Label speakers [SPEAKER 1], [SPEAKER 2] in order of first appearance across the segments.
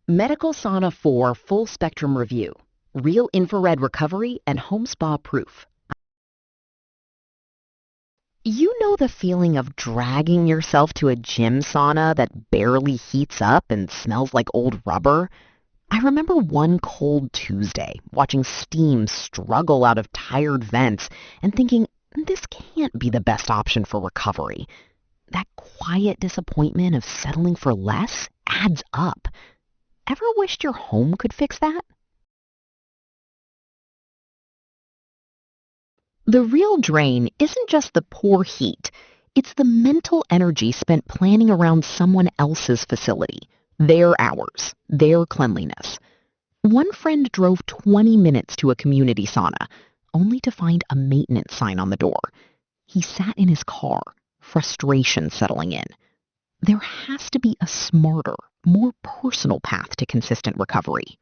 [SPEAKER 1] Medical Sauna 4 Full Spectrum Review, Real Infrared Recovery and Home Spa Proof. You know the feeling of dragging yourself to a gym sauna that barely heats up and smells like old rubber? I remember one cold Tuesday watching steam struggle out of tired vents and thinking, this can't be the best option for recovery. That quiet disappointment of settling for less adds up. Ever wished your home could fix that? The real drain isn't just the poor heat. It's the mental energy spent planning around someone else's facility, their hours, their cleanliness. One friend drove 20 minutes to a community sauna, only to find a maintenance sign on the door. He sat in his car, frustration settling in. There has to be a smarter, more personal path to consistent recovery.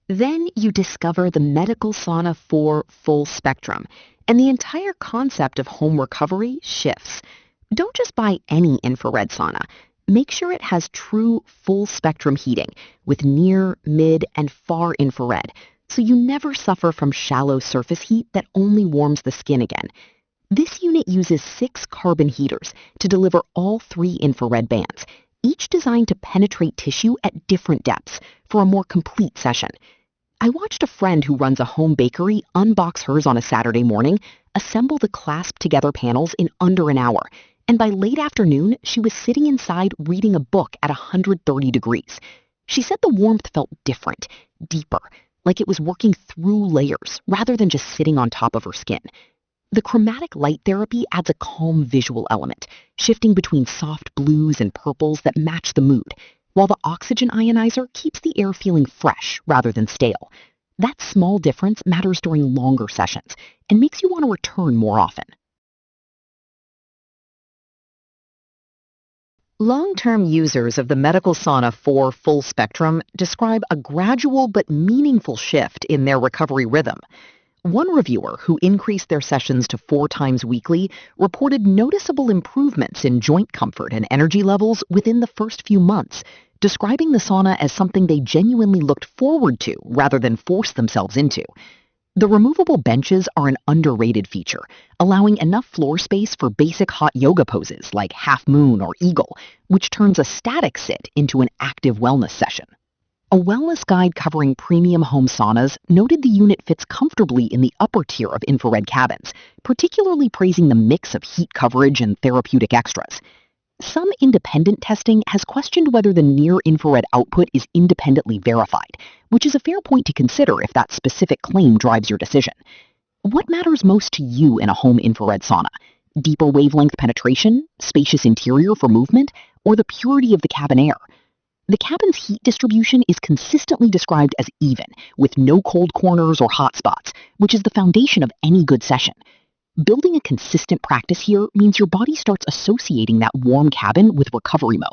[SPEAKER 1] Then you discover the Medical Sauna 4 Full Spectrum, and the entire concept of home recovery shifts. Don't just buy any infrared sauna. Make sure it has true full spectrum heating with near, mid, and far infrared, so you never suffer from shallow surface heat that only warms the skin again. This unit uses 6 carbon heaters to deliver all 3 infrared bands, each designed to penetrate tissue at different depths for a more complete session. I watched a friend who runs a home bakery unbox hers on a Saturday morning, assemble the clasped-together panels in under an hour, and by late afternoon, she was sitting inside reading a book at 130 degrees. She said the warmth felt different, deeper, like it was working through layers rather than just sitting on top of her skin. The chromatic light therapy adds a calm visual element, shifting between soft blues and purples that match the mood, while the oxygen ionizer keeps the air feeling fresh rather than stale. That small difference matters during longer sessions and makes you want to return more often. Long-term users of the Medical Sauna 4 Full Spectrum describe a gradual but meaningful shift in their recovery rhythm. One reviewer who increased their sessions to 4 times weekly reported noticeable improvements in joint comfort and energy levels within the first few months, describing the sauna as something they genuinely looked forward to rather than forced themselves into. The removable benches are an underrated feature, allowing enough floor space for basic hot yoga poses like half moon or eagle, which turns a static sit into an active wellness session. A wellness guide covering premium home saunas noted the unit fits comfortably in the upper tier of infrared cabins, particularly praising the mix of heat coverage and therapeutic extras. Some independent testing has questioned whether the near-infrared output is independently verified, which is a fair point to consider if that specific claim drives your decision. What matters most to you in a home infrared sauna? Deeper wavelength penetration, spacious interior for movement, or the purity of the cabin air? The cabin's heat distribution is consistently described as even, with no cold corners or hot spots, which is the foundation of any good session. Building a consistent practice here means your body starts associating that warm cabin with recovery mode.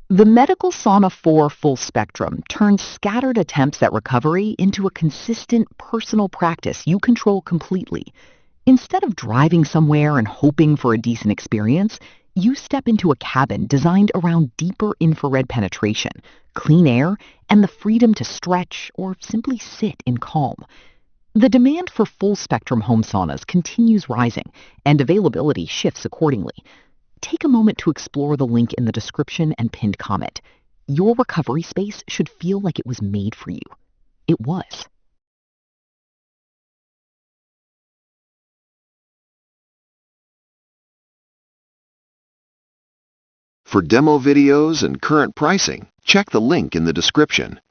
[SPEAKER 1] The Medical Sauna 4 Full Spectrum turns scattered attempts at recovery into a consistent, personal practice you control completely. Instead of driving somewhere and hoping for a decent experience, you step into a cabin designed around deeper infrared penetration, clean air, and the freedom to stretch or simply sit in calm. The demand for full-spectrum home saunas continues rising, and availability shifts accordingly. Take a moment to explore the link in the description and pinned comment. Your recovery space should feel like it was made for you. It was.
[SPEAKER 2] For demo videos and current pricing, check the link in the description.